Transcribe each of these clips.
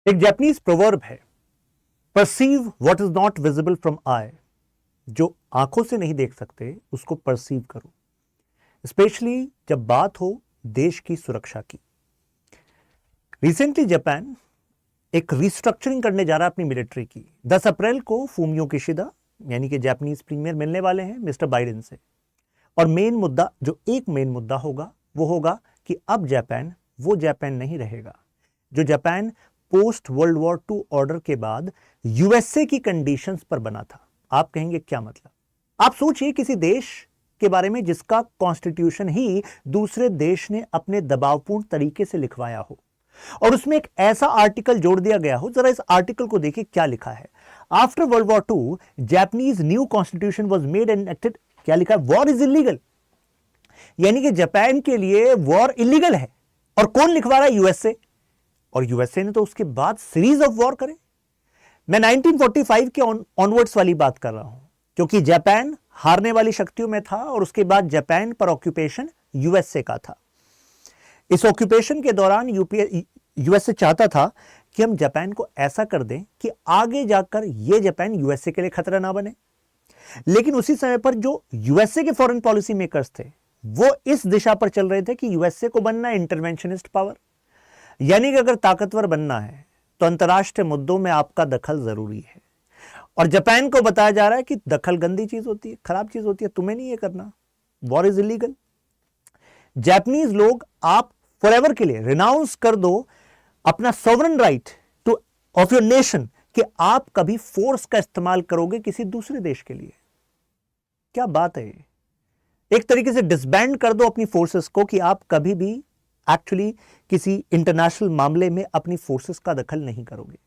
एक Japanese proverb है, perceive what is not visible from I. जो आंखों से नहीं देख सकते उसको परसीव करो, स्पेशली जब बात हो देश की सुरक्षा की। रिसेंटली जापान एक रिस्ट्रक्चरिंग करने जा रहा है अपनी मिलिट्री की। 10 अप्रैल को फूमियो किशिदा यानी कि जापानीज प्रीमियर मिलने वाले हैं मिस्टर बाइडेन से, और मेन मुद्दा एक मेन मुद्दा होगा वो होगा कि अब जापान वो जापान नहीं रहेगा जो Japan post world war 2 order के बाद यूएसए की कंडीशंस पर बना था। आप कहेंगे क्या मतलब? आप सोचिए किसी देश के बारे में जिसका कॉन्स्टिट्यूशन ही दूसरे देश ने अपने दबावपूर्ण तरीके से लिखवाया हो और उसमें एक ऐसा आर्टिकल जोड़ दिया गया हो। जरा इस आर्टिकल को देखिए क्या लिखा है। After world war 2 Japanese new constitution was made and acted. क्या लिखा है? वॉर इज इलीगल, यानी कि जापान के लिए वॉर इलीगल है। और कौन लिखवा रहा है? यूएसए। और यूएसए ने तो उसके बाद सीरीज ऑफ वॉर करे। मैं 1945 के ऑनवर्ड्स वाली बात कर रहा हूं, क्योंकि जापान हारने वाली शक्तियों में था और उसके बाद जापान पर ऑक्यूपेशन यूएसए का था। इस ऑक्यूपेशन के दौरान यूएसए चाहता था कि हम जापान को ऐसा कर दें कि आगे जाकर यह जापान यूएसए के लिए खतरा ना बने। लेकिन उसी समय पर जो यूएसए के फॉरेन पॉलिसी मेकर्स थे वो इस दिशा पर चल रहे थे कि यूएसए को बनना है इंटरवेंशनिस्ट पावर, यानी कि अगर ताकतवर बनना है तो अंतर्राष्ट्रीय मुद्दों में आपका दखल जरूरी है। और जापान को बताया जा रहा है कि दखल गंदी चीज होती है, खराब चीज होती है, तुम्हें नहीं ये करना, वॉर इज इलीगल। जापानीज लोग आप फॉरएवर के लिए रिनाउंस कर दो अपना sovereign right two of your nation कि आप कभी फोर्स का इस्तेमाल करोगे किसी दूसरे देश के लिए। क्या बात है? एक तरीके से डिसबैंड कर दो अपनी फोर्सेस को कि आप कभी भी एक्चुअली किसी इंटरनेशनल मामले में अपनी फोर्सेस का दखल नहीं करोगे।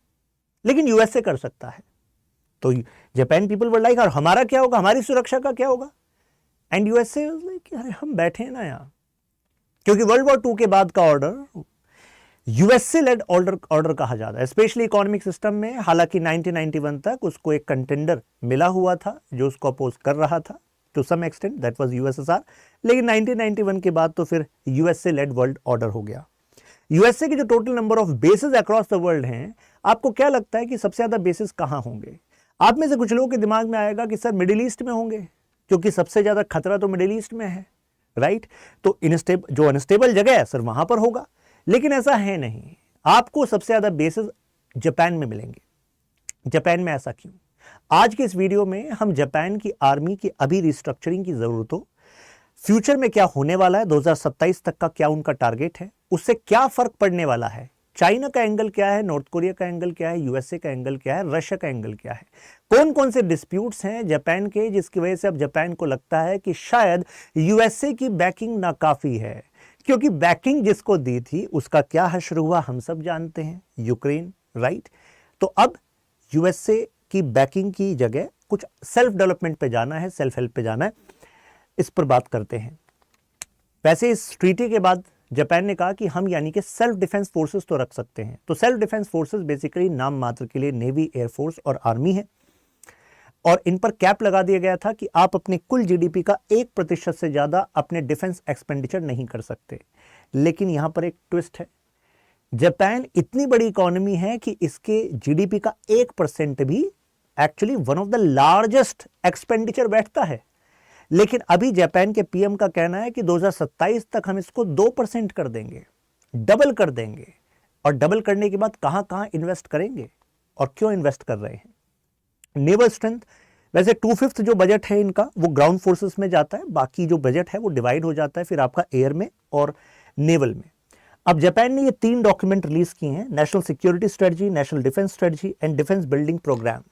लेकिन यूएसए कर सकता है। तो जापान पीपल वर लाइक, और हमारा क्या होगा, हमारी सुरक्षा का क्या होगा? एंड यूएसए वाज लाइक, अरे हम बैठे हैं ना यहाँ, क्योंकि वर्ल्ड वॉर 2 के बाद का ऑर्डर यूएसए लेड ऑर्डर कहा जाता है, स्पेशली इकोनॉमिक सिस्टम में। हालांकि 1991 तक उसको एक कंटेंडर मिला हुआ था जो उसको अपोज कर रहा था to some extent, that was USSR. लेकिन 1991 के बाद तो फिर यूएसए लेड वर्ल्ड ऑर्डर हो गया। यूएसए के जो total number of basis across the world हैं, आपको क्या लगता है कि सबसे ज्यादा बेसिस कहां होंगे? आप में से कुछ लोगों के दिमाग में आएगा कि सर मिडिल ईस्ट में होंगे, क्योंकि सबसे ज्यादा खतरा तो मिडिल ईस्ट में है, राइट? तो जो अनस्टेबल जगह है सर वहां पर होगा। लेकिन ऐसा है नहीं, आपको सबसे ज्यादा बेसिस जापान में मिलेंगे। जापान में ऐसा क्यों? आज के इस वीडियो में हम जापान की आर्मी की अभी रिस्ट्रक्चरिंग की जरूरत हो, फ्यूचर में क्या होने वाला है, 2027 तक का क्या उनका टारगेट है, उससे क्या फर्क पड़ने वाला है, चाइना का एंगल क्या है, नॉर्थ कोरिया का एंगल क्या है, यूएसए का एंगल क्या है, रशिया का एंगल क्या है, कौन कौन से डिस्प्यूट्स हैं जापान के जिसकी वजह से अब जापान को लगता है कि शायद यूएसए की बैकिंग नाकाफी है। क्योंकि बैकिंग जिसको दी थी उसका क्या हश्र हुआ हम सब जानते हैं, यूक्रेन, राइट? तो अब यूएसए की बैकिंग की जगह कुछ सेल्फ डेवलपमेंट पे जाना है, सेल्फ हेल्प पे जाना है। इस पर बात करते हैं। वैसे इस ट्रीटी के बाद जापान ने कहा कि हम यानी कि सेल्फ डिफेंस फोर्सेस तो रख सकते हैं। तो सेल्फ डिफेंस फोर्सेस बेसिकली नाम मात्र के लिए नेवी, एयरफोर्स और आर्मी है, और इन पर कैप लगा दिया गया था कि आप अपने कुल जीडीपी का 1% से ज्यादा अपने डिफेंस एक्सपेंडिचर नहीं कर सकते। लेकिन यहां पर एक ट्विस्ट है, जापान इतनी बड़ी इकोनॉमी है कि इसके जीडीपी का 1% भी actually one of the largest expenditure बैठता है। लेकिन अभी जापान के पीएम का कहना है कि 2027 तक हम इसको 2% कर देंगे, डबल कर देंगे। और डबल करने के बाद कहां कहां इन्वेस्ट करेंगे और क्यों इन्वेस्ट कर रहे हैं? नेवल स्ट्रेंथ, वैसे 2/5 जो बजट है इनका वो ग्राउंड फोर्सेस में जाता है, बाकी जो बजट है वो डिवाइड हो जाता है फिर आपका एयर में और नेवल में। अब जापान ने ये 3 डॉक्यूमेंट रिलीज किए हैं, national security strategy, national defence strategy and defence building programme.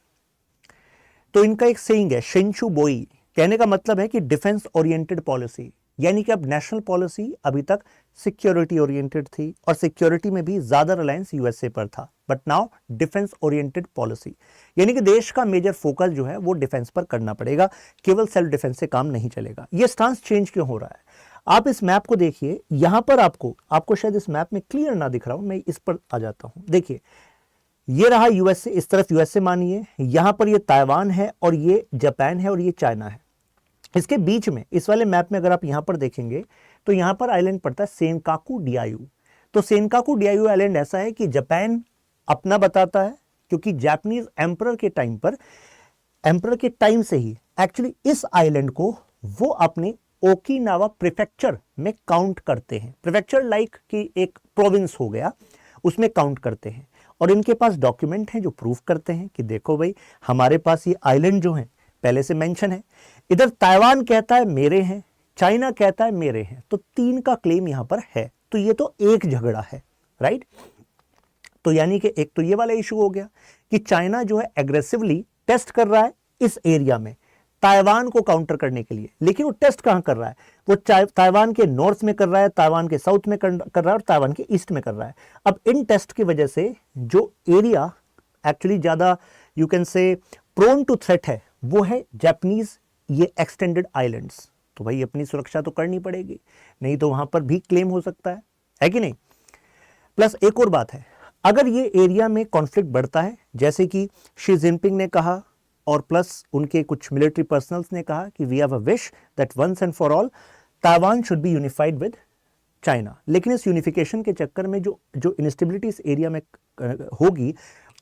तो इनका एक सेइंग है शिंचू बोई, कहने का मतलब है कि डिफेंस ओरिएंटेड पॉलिसी, यानी कि अब नेशनल पॉलिसी अभी तक सिक्योरिटी ओरिएंटेड थी और सिक्योरिटी में भी ज्यादा रिलायंस यूएसए पर था, but now defence oriented policy, यानी कि देश का मेजर फोकस जो है वो डिफेंस पर करना पड़ेगा, केवल सेल्फ डिफेंस से काम नहीं चलेगा। ये स्टांस चेंज क्यों हो रहा है? आप इस मैप को देखिए, यहां पर आपको शायद इस मैप में क्लियर ना दिख रहा हूं, मैं इस पर आ जाता हूं। देखिए ये रहा यूएसए, इस तरफ यूएसए मानिए, यहां पर ये ताइवान है और ये जापान है और ये चाइना है। इसके बीच में इस वाले मैप में अगर आप यहां पर देखेंगे तो यहां पर आइलैंड पड़ता है सेनकाकू डियायू। तो सेनकाकू डियायू आइलैंड ऐसा है कि जापान अपना बताता है, क्योंकि जापानीज एम्परर के टाइम पर, एम्परर के टाइम से ही एक्चुअली इस आइलैंड को वो अपने ओकिनावा प्रीफेक्चर में काउंट करते हैं। प्रीफेक्चर लाइक कि एक प्रोविंस हो गया, उसमें काउंट करते हैं। और इनके पास डॉक्यूमेंट हैं जो प्रूफ करते हैं कि देखो भाई हमारे पास ये आइलैंड जो है पहले से मेंशन है। इधर ताइवान कहता है मेरे हैं, चाइना कहता है मेरे हैं, तो तीन का क्लेम यहां पर है। तो ये तो एक झगड़ा है, राइट। तो यानी कि एक तो ये वाला इशू हो गया कि चाइना जो है एग्रेसिवली टेस्ट कर रहा है इस एरिया में ताइवान को काउंटर करने के लिए। लेकिन वो टेस्ट कहां कर रहा है? वो ताइवान के नॉर्थ में कर रहा है, ताइवान के साउथ में कर रहा है और ताइवान के ईस्ट में कर रहा है। अब इन टेस्ट की वजह से जो एरिया एक्चुअली ज्यादा you can say prone to threat है वो है जापानीज ये एक्सटेंडेड आइलैंड्स। तो भाई अपनी सुरक्षा तो करनी पड़ेगी, नहीं तो वहां पर भी क्लेम हो सकता है कि नहीं। प्लस एक और बात है, अगर ये एरिया में कॉन्फ्लिक्ट बढ़ता है, जैसे कि शी जिनपिंग ने कहा और प्लस उनके कुछ मिलिट्री पर्सनल्स ने कहा कि we have a wish that once and for all Taiwan should be unified with China. लेकिन इस यूनिफिकेशन के चक्कर में जो इंस्टेबिलिटी इस एरिया में होगी,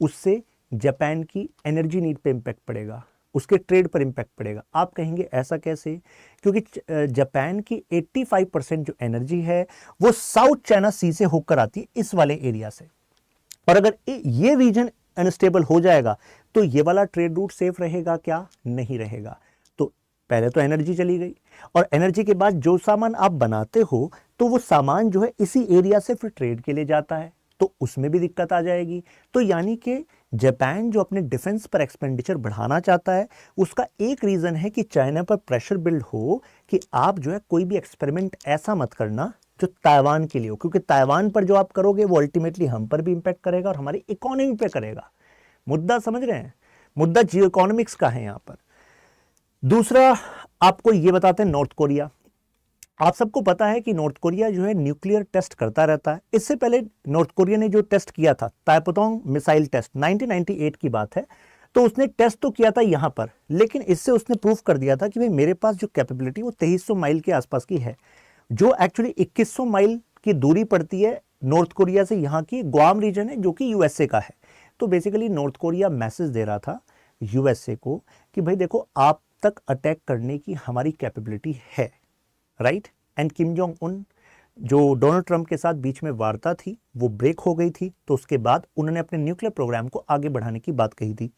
उससे जापान की एनर्जी नीड पे इम्पैक्ट पड़ेगा, उसके ट्रेड पर इम्पैक्ट पड़ेगा। आप कहेंगे ऐसा कैसे? क्योंकि जापान की 85% जो एनर्जी है वो साउथ चाइना सी से होकर आती है, इस वाले एरिया से। और अगर ये रीजन अनस्टेबल हो जाएगा तो ये वाला ट्रेड रूट सेफ रहेगा क्या? नहीं रहेगा। तो पहले तो एनर्जी चली गई, और एनर्जी के बाद जो सामान आप बनाते हो तो वो सामान जो है इसी एरिया से फिर ट्रेड के लिए जाता है, तो उसमें भी दिक्कत आ जाएगी। तो यानी कि जापान जो अपने डिफेंस पर एक्सपेंडिचर बढ़ाना चाहता है, उसका एक रीजन है कि चाइना पर प्रेशर बिल्ड हो कि आप जो है कोई भी एक्सपेरिमेंट ऐसा मत करना जो ताइवान के लिए हो, क्योंकि ताइवान पर जो आप करोगे वो अल्टीमेटली हम पर भी इंपैक्ट करेगा और हमारी इकोनॉमी पे करेगा। मुद्दा समझ रहे हैं? मुद्दा जियो इकोनॉमिक्स का है यहां पर। दूसरा आपको ये बताते हैं नॉर्थ कोरिया। आप सबको पता है कि नॉर्थ कोरिया जो है न्यूक्लियर टेस्ट करता रहता है। इससे पहले नॉर्थ कोरिया ने जो टेस्ट किया था ताइपोतोंग मिसाइल टेस्ट 1998 की बात है, तो उसने टेस्ट तो किया था यहां पर, लेकिन इससे उसने प्रूफ कर दिया था कि भाई मेरे पास जो कैपेबिलिटी वो 2300 माइल के आसपास की है, जो एक्चुअली 2100 माइल की दूरी पड़ती है नॉर्थ कोरिया से। यहाँ की ग्वाम रीजन है जो कि यूएसए का है। तो बेसिकली नॉर्थ कोरिया मैसेज दे रहा था यूएसए को कि भाई देखो आप तक अटैक करने की हमारी कैपेबिलिटी है, right. And Kim Jong Un जो डोनाल्ड ट्रंप के साथ बीच में वार्ता थी वो ब्रेक हो गई थी, तो उसके बाद उन्होंने अपने न्यूक्लियर प्रोग्राम को आगे बढ़ाने की बात कही थी।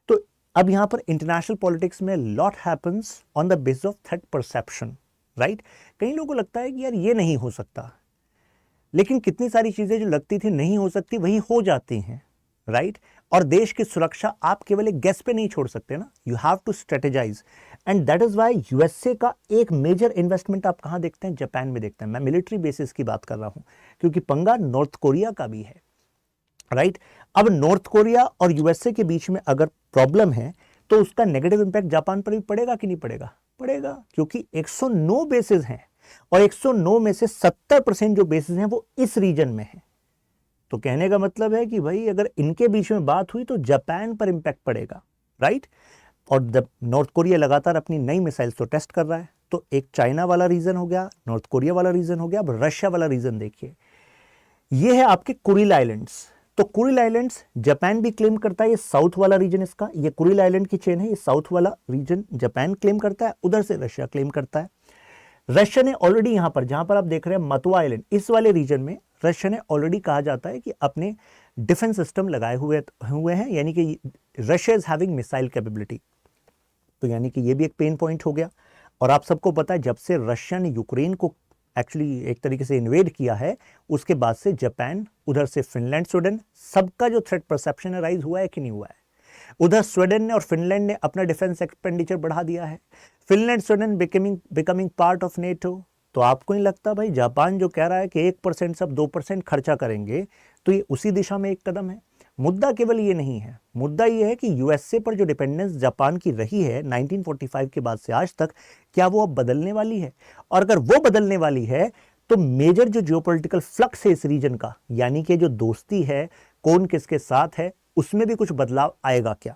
तो अब यहाँ पर इंटरनेशनल पॉलिटिक्स में lot happens on the basis of threat perception, right. कई लोगों को लगता है कि यार ये नहीं हो सकता, लेकिन कितनी सारी चीजें जो लगती थी नहीं हो सकती वही हो जाती हैं, राइट। और देश की सुरक्षा आप केवल एक गैस पे नहीं छोड़ सकते ना, you have to strategize. And that is why USA का एक मेजर इन्वेस्टमेंट आप कहां देखते हैं? जापान में देखते हैं। मैं मिलिट्री बेसिस की बात कर रहा हूं, क्योंकि पंगा नॉर्थ कोरिया का भी है, राइट। अब नॉर्थ कोरिया और यूएसए के बीच में अगर प्रॉब्लम है तो उसका नेगेटिव इंपैक्ट जापान पर भी पड़ेगा कि नहीं पड़ेगा? पड़ेगा, क्योंकि 109 बेसिस हैं और 109 में से 70% जो बेसिस हैं वो इस रीजन में है। तो कहने का मतलब है कि भाई अगर इनके बीच में बात हुई तो जापान पर इंपैक्ट पड़ेगा, राइट। और जब नॉर्थ कोरिया लगातार अपनी नई मिसाइल्स तो टेस्ट कर रहा है, तो एक चाइना वाला रीजन हो गया, नॉर्थ कोरिया वाला रीजन हो गया, अब रशिया वाला रीजन देखिए। ये है आपके कुरिल आइलैंड्स। तो कुरिल आइलैंड्स जापान भी क्लेम करता है, ये साउथ वाला रीजन इसका, ये कुरिल आइलैंड की चेन है, ये साउथ वाला रीजन जापान क्लेम करता है, उधर से रशिया क्लेम करता है। रशिया ने ऑलरेडी यहां पर जहां पर आप देख रहे हैं मतवा आइलैंड, इस वाले रीजन में रशिया ने ऑलरेडी कहा जाता है कि अपने डिफेंस सिस्टम लगाए हुए हैं, यानी कि Russia is having missile capability. तो यानी कि ये भी एक पेन पॉइंट हो गया। और आप सबको पता है जब से रशिया ने यूक्रेन को एक्चुअली एक तरीके से इन्वेड किया है, उसके बाद से जापान, उधर से फिनलैंड, स्वीडन, सबका जो थ्रेट परसेप्शन है राइज हुआ है कि नहीं हुआ है? उधर स्वीडन ने और फिनलैंड ने अपना डिफेंस एक्सपेंडिचर बढ़ा दिया है, Finland Sweden becoming part of NATO. तो आपको नहीं लगता भाई जापान जो कह रहा है कि 1% सब 2% खर्चा करेंगे, तो ये उसी दिशा में एक कदम है? मुद्दा केवल ये नहीं है, मुद्दा ये है कि यूएसए पर जो डिपेंडेंस जापान की रही है 1945 के बाद से आज तक, क्या वो अब बदलने वाली है? और अगर वो बदलने वाली है तो मेजर जो जियोपॉलिटिकल फ्लक्स है इस रीजन का, यानी कि जो दोस्ती है कौन किसके साथ है, उसमें भी कुछ बदलाव आएगा क्या?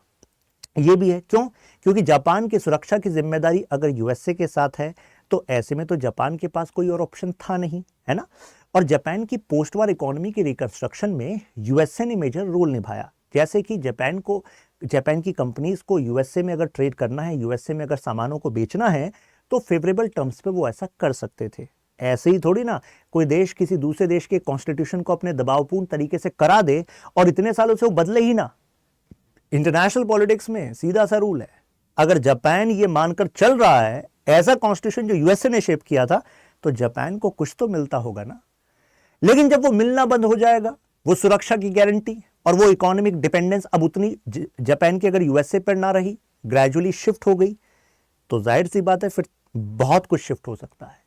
ये भी है। क्यों? क्योंकि जापान की सुरक्षा की जिम्मेदारी अगर यूएसए के साथ है, तो ऐसे में तो जापान के पास कोई और ऑप्शन था नहीं, है ना। और जापान की पोस्ट वार इकोनॉमी की रिकंस्ट्रक्शन में यूएसए ने मेजर रोल निभाया। जैसे कि जापान की कंपनीज को यूएसए में अगर ट्रेड करना है, यूएसए में अगर सामानों को बेचना है, तो फेवरेबल टर्म्स पे वो ऐसा कर सकते थे। ऐसे ही थोड़ी ना कोई देश किसी दूसरे देश के कॉन्स्टिट्यूशन को अपने दबावपूर्ण तरीके से करा दे और इतने सालों से वो बदले ही ना। इंटरनेशनल पॉलिटिक्स में सीधा सा रूल है, अगर जापान ये मानकर चल रहा है ऐसा कॉन्स्टिट्यूशन जो यूएसए ने शेप किया था, तो जापान को कुछ तो मिलता होगा ना। लेकिन जब वो मिलना बंद हो जाएगा, वो सुरक्षा की गारंटी और वो इकोनॉमिक डिपेंडेंस अब उतनी जापान की अगर यूएसए पर ना रही, ग्रेजुअली शिफ्ट हो गई, तो जाहिर सी बात है फिर बहुत कुछ शिफ्ट हो सकता है,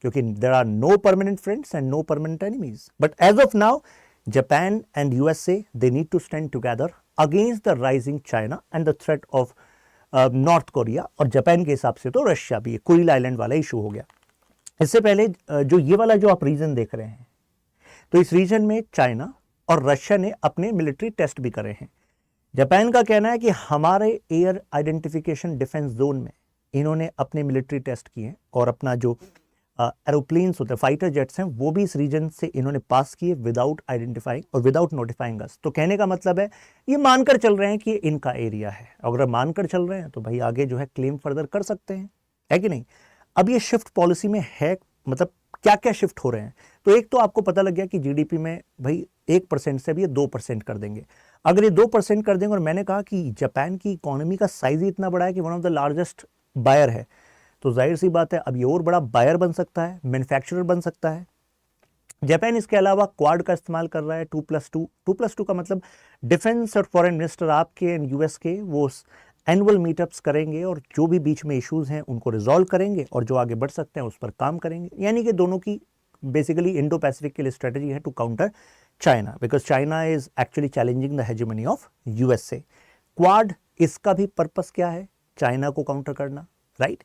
क्योंकि there are no permanent friends and no permanent enemies. But as of now Japan and USA they need to stand together against the rising China and the threat of North Korea. और Japan के हिसाब से तो Russia भी, Kuril island वाला issue हो गया। इससे पहले जो ये वाला जो आप रीजन देख रहे हैं, तो इस रीजन में चाइना और रशिया ने अपने मिलिट्री टेस्ट भी करे हैं। जापान का कहना है कि हमारे एयर आइडेंटिफिकेशन डिफेंस जोन में इन्होंने अपने मिलिट्री टेस्ट किए और अपना जो एरोप्लेन्स होते हैं, फाइटर जेट्स हैं, वो भी इस रीजन से इन्होंने पास किए विदाउट आइडेंटिफाइंग और विदाउट नोटिफाइंग अस। तो कहने का मतलब है ये मानकर चल रहे हैं कि ये इनका एरिया है। अगर मानकर चल रहे हैं तो भाई आगे जो है क्लेम फर्दर कर सकते हैं, है कि नहीं। अब ये शिफ्ट पॉलिसी में है, मतलब क्या क्या शिफ्ट हो रहे हैं। तो एक तो आपको पता लग गया कि जीडीपी में भाई 1% से भी ये 2% कर देंगे। अगर ये 2% कर देंगे, और मैंने कहा कि जापान की इकोनॉमी का साइज ही इतना बड़ा है कि one of the largest buyer है, तो जाहिर सी बात है अब ये और बड़ा बायर बन सकता है, मैन्युफैक्चरर बन सकता है। जापान इसके अलावा क्वाड का इस्तेमाल कर रहा है, 2+2 का मतलब डिफेंस और फॉरेन मिनिस्टर आपके एंड यूएस के वो एनुअल मीटअप्स करेंगे और जो भी बीच में इश्यूज हैं उनको रिजॉल्व करेंगे और जो आगे बढ़ सकते हैं उस पर काम करेंगे। यानी कि दोनों की बेसिकली इंडो पैसिफिक के लिए स्ट्रेटजी है to counter China, because China is actually challenging the hegemony of USA. Quad इसका भी पर्पस क्या है, चाइना को काउंटर करना, राइट।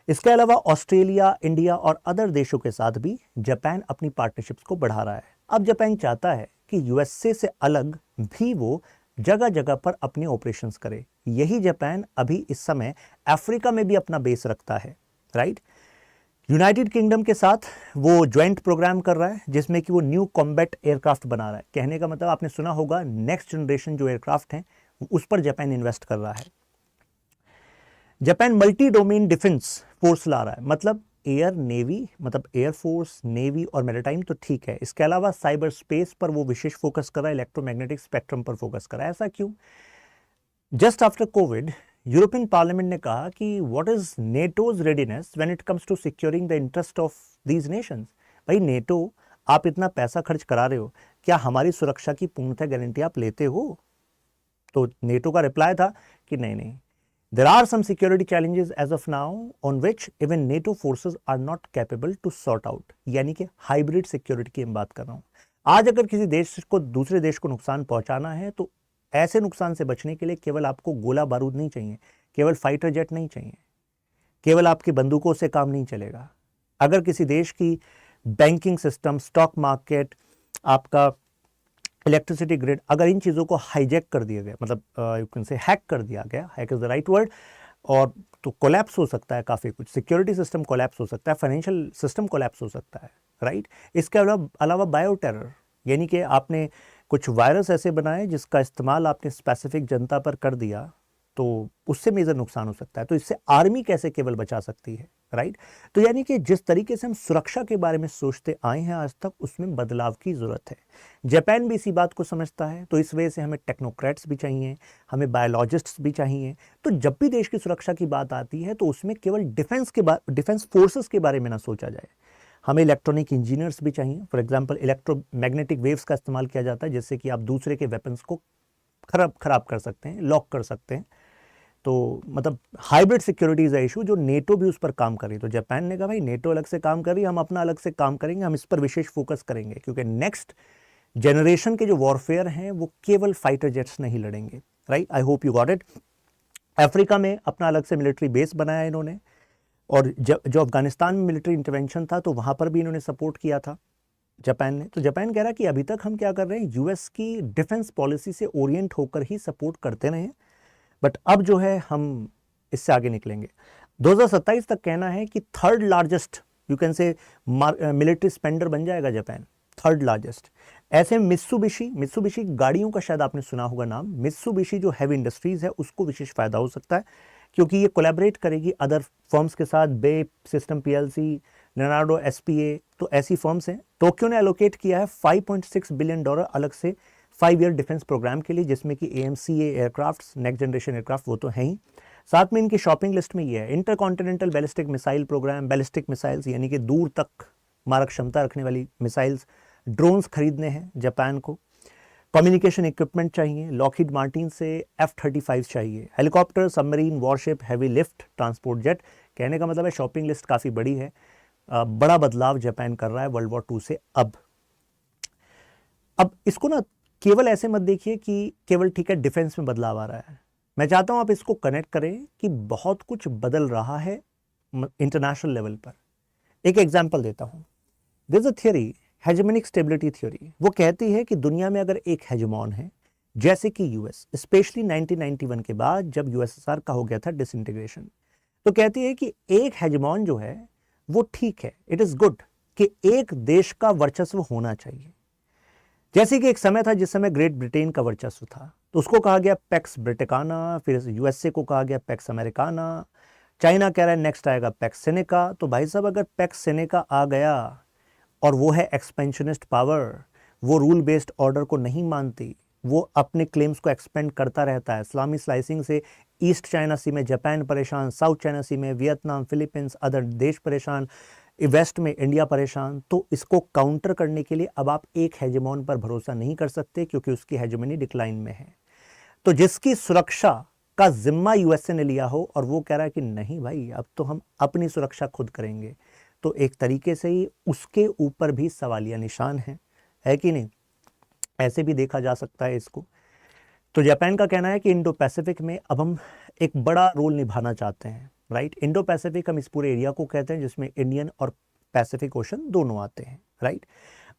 इसके अलावा ऑस्ट्रेलिया, इंडिया और अदर देशों के साथ भी जापान अपनी पार्टनरशिप्स को बढ़ा रहा है। अब जापान चाहता है कि यूएसए से अलग भी वो जगह जगह पर अपने ऑपरेशंस करे। यही जापान अभी इस समय अफ्रीका में भी अपना बेस रखता है, राइट। यूनाइटेड किंगडम के साथ वो ज्वाइंट प्रोग्राम कर रहा है जिसमें कि वो न्यू कॉम्बैट एयरक्राफ्ट बना रहा है। कहने का मतलब आपने सुना होगा नेक्स्ट जनरेशन जो एयरक्राफ्ट हैं उस पर जापान इन्वेस्ट कर रहा है। Japan multi domain defence force ला रहा है, मतलब एयर नेवी, मतलब एयरफोर्स, नेवी और मैरिटाइम तो ठीक है, इसके अलावा साइबर स्पेस पर वो विशेष फोकस कर रहा है, इलेक्ट्रोमैग्नेटिक स्पेक्ट्रम पर फोकस कर रहा है। ऐसा क्यों? Just after covid European parliament ने कहा कि what is NATO's readiness when it comes to securing the interest of these nations. भाई नेटो, आप इतना पैसा खर्च करा रहे हो, क्या हमारी सुरक्षा की पूर्णतः गारंटी आप लेते हो? तो नेटो का रिप्लाई था कि नहीं, there are some security challenges as of now on which even NATO forces are not capable to sort out। यानी कि हाइब्रिड सिक्योरिटी की मैं बात कर रहा हूं। आज अगर किसी देश को दूसरे देश को नुकसान पहुंचाना है तो ऐसे नुकसान से बचने के लिए केवल आपको गोला बारूद नहीं चाहिए, केवल फाइटर जेट नहीं चाहिए, केवल आपकी बंदूकों से काम नहीं चलेगा। अगर किसी देश की बैंकिंग सिस्टम, स्टॉक मार्केट, आपका इलेक्ट्रिसिटी ग्रिड, अगर इन चीज़ों को हाईजैक कर दिया गया, मतलब यू कैन से हैक कर दिया गया, hack is the right word, और तो कोलैप्स हो सकता है काफ़ी कुछ, सिक्योरिटी सिस्टम कोलैप्स हो सकता है, फाइनेंशियल सिस्टम कोलैप्स हो सकता है, राइट। इसके अलावा बायो टेरर, यानी कि आपने कुछ वायरस ऐसे बनाए जिसका इस्तेमाल आपने स्पेसिफिक जनता पर कर दिया तो उससे मेजर नुकसान हो सकता है। तो इससे आर्मी कैसे केवल बचा सकती है, राइट। तो यानी कि जिस तरीके से हम सुरक्षा के बारे में सोचते आए हैं आज तक, उसमें बदलाव की जरूरत है। जापान भी इसी बात को समझता है, तो इस वजह से हमें टेक्नोक्रेट्स भी चाहिए, हमें बायोलॉजिस्ट्स भी चाहिए। तो जब भी देश की सुरक्षा की बात आती है तो उसमें केवल डिफेंस फोर्सेस के बारे में ना सोचा जाए, हमें इलेक्ट्रॉनिक इंजीनियर्स भी चाहिए। फॉर एग्जाम्पल इलेक्ट्रोमैग्नेटिक वेव्स का इस्तेमाल किया जाता है जिससे कि आप दूसरे के वेपन्स को खराब कर सकते हैं, लॉक कर सकते हैं। तो मतलब हाइब्रिड सिक्योरिटी इज इशू जो नेटो भी उस पर काम कर रही है। तो जापान ने कहा भाई नेटो अलग से काम कर रही है, हम अपना अलग से काम करेंगे, हम इस पर विशेष फोकस करेंगे, क्योंकि नेक्स्ट जनरेशन के जो वॉरफेयर हैं वो केवल फाइटर जेट्स नहीं लड़ेंगे, right. I hope you got it. Africa में अपना अलग से मिलिट्री बेस बनाया इन्होंने, और जो अफगानिस्तान में मिलिट्री इंटरवेंशन था तो वहां पर भी इन्होंने सपोर्ट किया था जापान ने। तो जापान कह रहा है कि अभी तक हम क्या कर रहे हैं, यूएस की डिफेंस पॉलिसी से ओरिएंट होकर ही सपोर्ट करते रहे, बट अब जो है हम इससे आगे निकलेंगे। 2027 तक कहना है कि third largest you can say military spender बन जाएगा जापान, थर्ड लार्जेस्ट। ऐसे मित्सुबिशी गाड़ियों का शायद आपने सुना होगा नाम। मित्सुबिशी जो हैवी इंडस्ट्रीज है उसको विशेष फायदा हो सकता है क्योंकि ये कोलैबोरेट करेगी अदर फर्म्स के साथ, बे सिस्टम पीएलसी, लेनार्डो एसपीए, तो ऐसी फर्म्स हैं। टोक्यो ने एलोकेट किया है $5.6 बिलियन अलग से 5 ईयर डिफेंस प्रोग्राम के लिए, जिसमें कि AMCA aircraft, next generation aircraft वो तो हैं ही, साथ में इनकी शॉपिंग लिस्ट में ये है intercontinental ballistic missile programme, ballistic missiles यानी कि दूर तक मारक क्षमता रखने वाली मिसाइल्स, ड्रोन्स खरीदने हैं जापान को, कम्युनिकेशन इक्विपमेंट चाहिए, लॉकहीड मार्टिन से F-35 चाहिए, helicopter, submarine, worship, heavy lift, transport jet. कहने का मतलब है शॉपिंग लिस्ट काफ़ी बड़ी है। बड़ा बदलाव जापान कर रहा है वर्ल्ड वॉर 2 से। अब इसको ना केवल ऐसे मत देखिए कि केवल ठीक है डिफेंस में बदलाव आ रहा है। मैं चाहता हूं आप इसको कनेक्ट करें कि बहुत कुछ बदल रहा है इंटरनेशनल लेवल पर। एक एग्जांपल देता हूं। There is a theory, hegemonic stability theory. वो कहती है कि दुनिया में अगर एक हेजेमॉन है, जैसे कि यूएस, स्पेशली 1991 के बाद जब यूएसएसआर का हो गया था डिसइंटीग्रेशन, तो कहती है कि एक हेजेमॉन जो है वो ठीक है, इट इज गुड कि एक देश का वर्चस्व होना चाहिए। जैसे कि एक समय था जिस समय ग्रेट ब्रिटेन का वर्चस्व था, तो उसको कहा गया पैक्स ब्रिटिकाना, फिर यूएसए को कहा गया पैक्स अमेरिकाना, चाइना कह रहा है नेक्स्ट आएगा पैक्स सेनेका। तो भाई साहब अगर पैक्स सेनेका आ गया और वो है एक्सपेंशनिस्ट पावर, वो रूल बेस्ड ऑर्डर को नहीं मानती, वो अपने क्लेम्स को एक्सपेंड करता रहता है, इस्लामी स्लाइसिंग से ईस्ट चाइना सी में जापान परेशान, साउथ चाइना सी में वियतनाम, फिलीपींस, अदर देश परेशान, वेस्ट में इंडिया परेशान। तो इसको काउंटर करने के लिए अब आप एक हेजेमॉन पर भरोसा नहीं कर सकते क्योंकि उसकी हेजेमनी डिक्लाइन में है। तो जिसकी सुरक्षा का जिम्मा यूएसए ने लिया हो और वो कह रहा है कि नहीं भाई अब तो हम अपनी सुरक्षा खुद करेंगे, तो एक तरीके से ही उसके ऊपर भी सवालिया निशान है कि नहीं? ऐसे भी देखा जा सकता है इसको। तो जापान का कहना है कि इंडो पैसिफिक में अब हम एक बड़ा रोल निभाना चाहते हैं, राइट। इंडो पैसिफिक हम इस पूरे एरिया को कहते हैं जिसमें इंडियन और पैसिफिक ओशन दोनों आते हैं, राइट।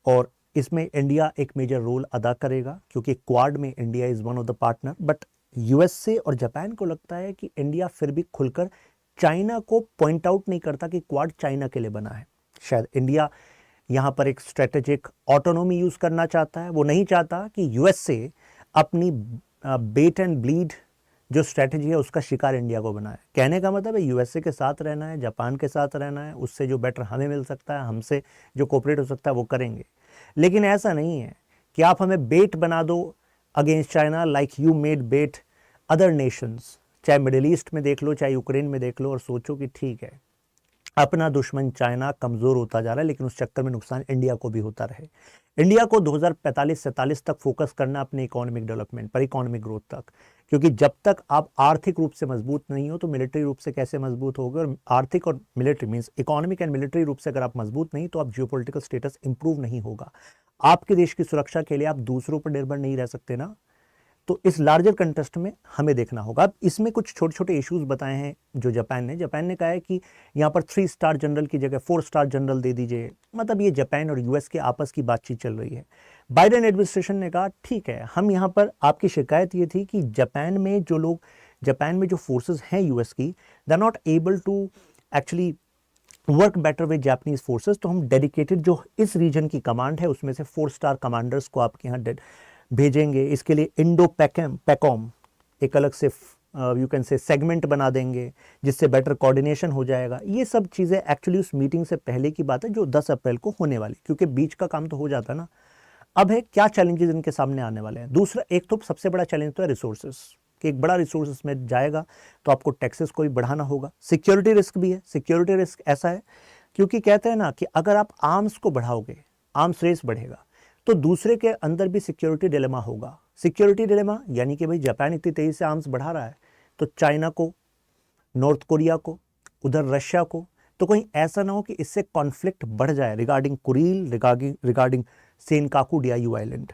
और इसमें इंडिया एक मेजर रोल अदा करेगा क्योंकि क्वाड में India is one of the partner. But USA और जापान को लगता है कि इंडिया फिर भी खुलकर चाइना को पॉइंट आउट नहीं करता कि क्वाड चाइना के लिए बना है। शायद इंडिया यहाँ पर एक स्ट्रेटेजिक ऑटोनोमी यूज करना चाहता है। वो नहीं चाहता कि यूएसए अपनी बेट एंड ब्लीड जो स्ट्रेटजी है उसका शिकार इंडिया को बनाए। कहने का मतलब है यूएसए के साथ रहना है, जापान के साथ रहना है, उससे जो बेटर हमें मिल सकता है, हमसे जो कोऑपरेट हो सकता है वो करेंगे। लेकिन ऐसा नहीं है कि आप हमें बेट बना दो against China like you made bait other nations, चाहे मिडिल ईस्ट में देख लो, चाहे यूक्रेन में देख लो, और सोचो कि ठीक है अपना दुश्मन चाइना कमज़ोर होता जा रहा है लेकिन उस चक्कर में नुकसान इंडिया को भी होता रहे। इंडिया को 2045-47 तक फोकस करना अपने इकोनॉमिक डेवलपमेंट पर, इकोनॉमिक ग्रोथ तक, क्योंकि जब तक आप आर्थिक रूप से मजबूत नहीं हो तो मिलिट्री रूप से कैसे मजबूत होगे। और आर्थिक और military means economic and military रूप से अगर आप मजबूत नहीं तो आप जियोपॉलिटिकल स्टेटस इंप्रूव नहीं होगा। आपके देश की सुरक्षा के लिए आप दूसरों पर निर्भर नहीं रह सकते ना। तो इस लार्जर कंटेस्ट में हमें देखना होगा। अब इसमें कुछ छोटे छोटे इश्यूज बताए हैं जो जापान ने कहा है कि यहाँ पर 3 स्टार जनरल की जगह 4 स्टार जनरल दे दीजिए। मतलब ये जापान और यूएस के आपस की बातचीत चल रही है। बाइडेन एडमिनिस्ट्रेशन ने कहा ठीक है, हम यहाँ पर, आपकी शिकायत ये थी कि जापान में जो फोर्सेस हैं यूएस की, they are not able to actually work better with Japanese forces, तो हम डेडिकेटेड जो इस रीजन की कमांड है उसमें से 4 स्टार कमांडर्स को आपके यहाँ भेजेंगे। इसके लिए इंडो पैकॉम एक अलग से यू कैन से सेगमेंट बना देंगे जिससे बेटर कोऑर्डिनेशन हो जाएगा। ये सब चीज़ें एक्चुअली उस मीटिंग से पहले की बात है जो 10 अप्रैल को होने वाली, क्योंकि बीच का काम तो हो जाता ना। अब है क्या चैलेंजेस इनके सामने आने वाले हैं। दूसरा, एक तो सबसे बड़ा चैलेंज तो है रिसोर्सेस, कि एक बड़ा रिसोर्सेस में जाएगा तो आपको टैक्सेस को भी बढ़ाना होगा। सिक्योरिटी रिस्क भी है। सिक्योरिटी रिस्क ऐसा है क्योंकि कहते हैं ना कि अगर आप आर्म्स को बढ़ाओगे, आर्म्स रेस बढ़ेगा, तो दूसरे के अंदर भी सिक्योरिटी डिलेमा होगा। सिक्योरिटी डिलेमा यानी कि भाई जापान इतनी तेजी से आर्म्स बढ़ा रहा है तो चाइना को, नॉर्थ कोरिया को, उधर रशिया को, तो कहीं ऐसा ना हो कि इससे कॉन्फ्लिक्ट बढ़ जाए regarding Kureel, regarding Senkaku डियायू island.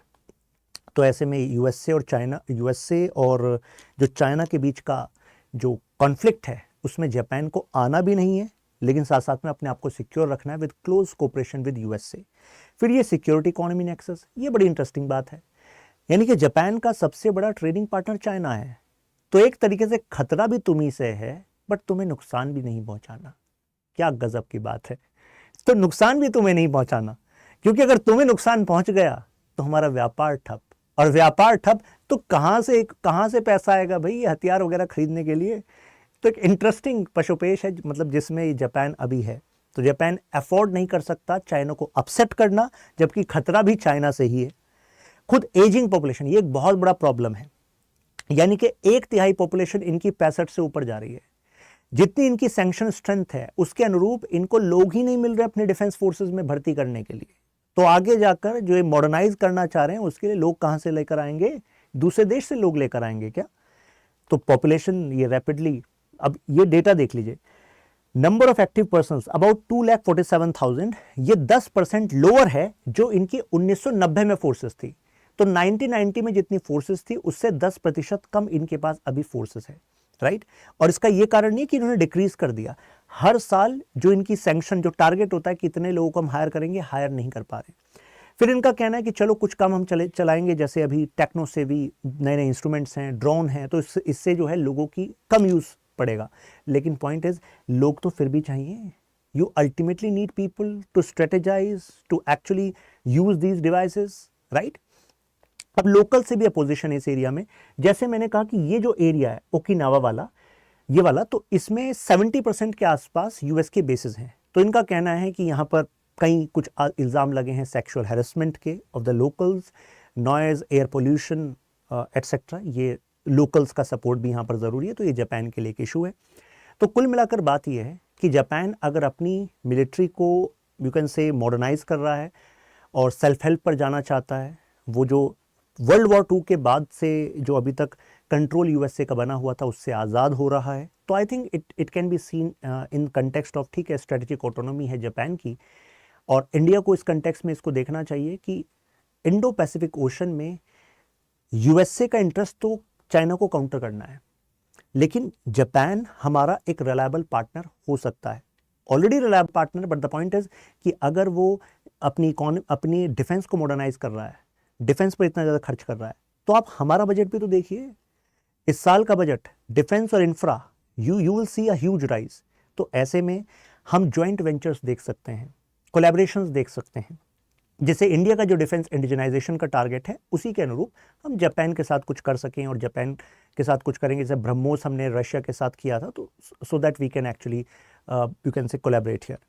तो ऐसे में यूएसए और जो चाइना के बीच का जो कॉन्फ्लिक्ट है उसमें जापान को आना भी नहीं है, लेकिन साथ साथ में अपने आप को सिक्योर रखना है with close cooperation with USA. फिर ये सिक्योरिटी इकोनॉमी नेक्सस, ये बड़ी इंटरेस्टिंग बात है। यानी कि जापान का सबसे बड़ा ट्रेडिंग पार्टनर चाइना है, तो एक तरीके से खतरा भी तुम्ही से है बट तुम्हें नुकसान भी नहीं पहुंचाना। क्या गजब की बात है। तो नुकसान भी तुम्हें नहीं पहुंचाना, क्योंकि अगर तुम्हें नुकसान पहुंच गया तो हमारा व्यापार ठप, और व्यापार ठप तो कहां से पैसा आएगा भाई ये हथियार वगैरह खरीदने के लिए। तो एक इंटरेस्टिंग पशुपेश है मतलब जिसमें जापान अभी है। तो जापान अफोर्ड नहीं कर सकता चाइना को अपसेट करना, जबकि खतरा भी चाइना से ही है। खुद एजिंग पॉपुलेशन, ये एक बहुत बड़ा प्रॉब्लम है, यानी कि 1/3 पॉपुलेशन इनकी 65 से ऊपर जा रही है। जितनी इनकी सैंक्शन स्ट्रेंथ है उसके अनुरूप इनको लोग ही नहीं मिल रहे अपने डिफेंस फोर्सेस में भर्ती करने के लिए। तो आगे जाकर जो ये मॉडर्नाइज करना चाह रहे हैं उसके लिए लोग कहां से लेकर आएंगे? दूसरे देश से लोग लेकर आएंगे क्या? तो पॉपुलेशन ये रैपिडली, अब ये डेटा देख लीजिए, number of active persons about 2,47,000, ये 10% लोअर है जो इनकी 1990 में फोर्सेस थी। तो 1990 में जितनी फोर्सेस थी उससे 10% कम इनके पास अभी फोर्सेस है, राइट। और इसका ये कारण नहीं कि इन्होंने डिक्रीज कर दिया, हर साल जो इनकी सैंक्शन जो टारगेट होता है कितने लोगों को हम हायर करेंगे, हायर नहीं कर पा रहे। फिर इनका कहना है कि चलो कुछ काम हम चलाएंगे, जैसे अभी टेक्नो से भी नए नए इंस्ट्रूमेंट्स हैं, ड्रोन हैं, तो इससे जो है लोगों की कम यूज पड़ेगा। लेकिन पॉइंट इज लोग तो फिर भी चाहिए। You ultimately need people to strategize, to actually use these devices, right. अब लोकल से भी अपोजिशन है इस एरिया में। जैसे मैंने कहा कि ये जो एरिया है ओकिनावा वाला, ये वाला, तो इसमें 70% के आसपास यूएस के बेसिस हैं। तो इनका कहना है कि यहाँ पर कई कुछ इल्ज़ाम लगे हैं सेक्सुअल हैरेसमेंट के of the locals, noise, air pollution etcetera. ये लोकल्स का सपोर्ट भी यहाँ पर ज़रूरी है, तो ये जापान के लिए एक इशू है। तो कुल मिलाकर बात यह है कि जापान अगर अपनी मिलिट्री को यू कैन से मॉडर्नाइज कर रहा है और सेल्फ हेल्प पर जाना चाहता है, वो जो वर्ल्ड वॉर 2 के बाद से जो अभी तक कंट्रोल यूएसए का बना हुआ था उससे आज़ाद हो रहा है, तो I think it can be seen in context of, ठीक है, स्ट्रेटेजिक ऑटोनॉमी है जापान की, और इंडिया को इस कंटेक्स्ट में इसको देखना चाहिए कि इंडो पैसिफिक ओशन में यूएसए का इंटरेस्ट तो चाइना को काउंटर करना है, लेकिन जापान हमारा एक रिलायबल पार्टनर हो सकता है, already reliable partner. But the point is कि अगर वो अपनी डिफेंस को मॉडर्नाइज कर रहा है, डिफेंस पर इतना ज़्यादा खर्च कर रहा है, तो आप हमारा बजट भी तो देखिए। इस साल का बजट डिफेंस और infra, you will see a huge rise. तो ऐसे में हम जॉइंट वेंचर्स देख सकते हैं, कोलैबोरेशंस देख सकते हैं। जैसे इंडिया का जो डिफेंस इंडिजनाइजेशन का टारगेट है उसी के अनुरूप हम जापान के साथ कुछ कर सकें, और जापान के साथ कुछ करेंगे। जैसे ब्रह्मोस हमने रशिया के साथ किया था, तो so that we can actually you can say collaborate here.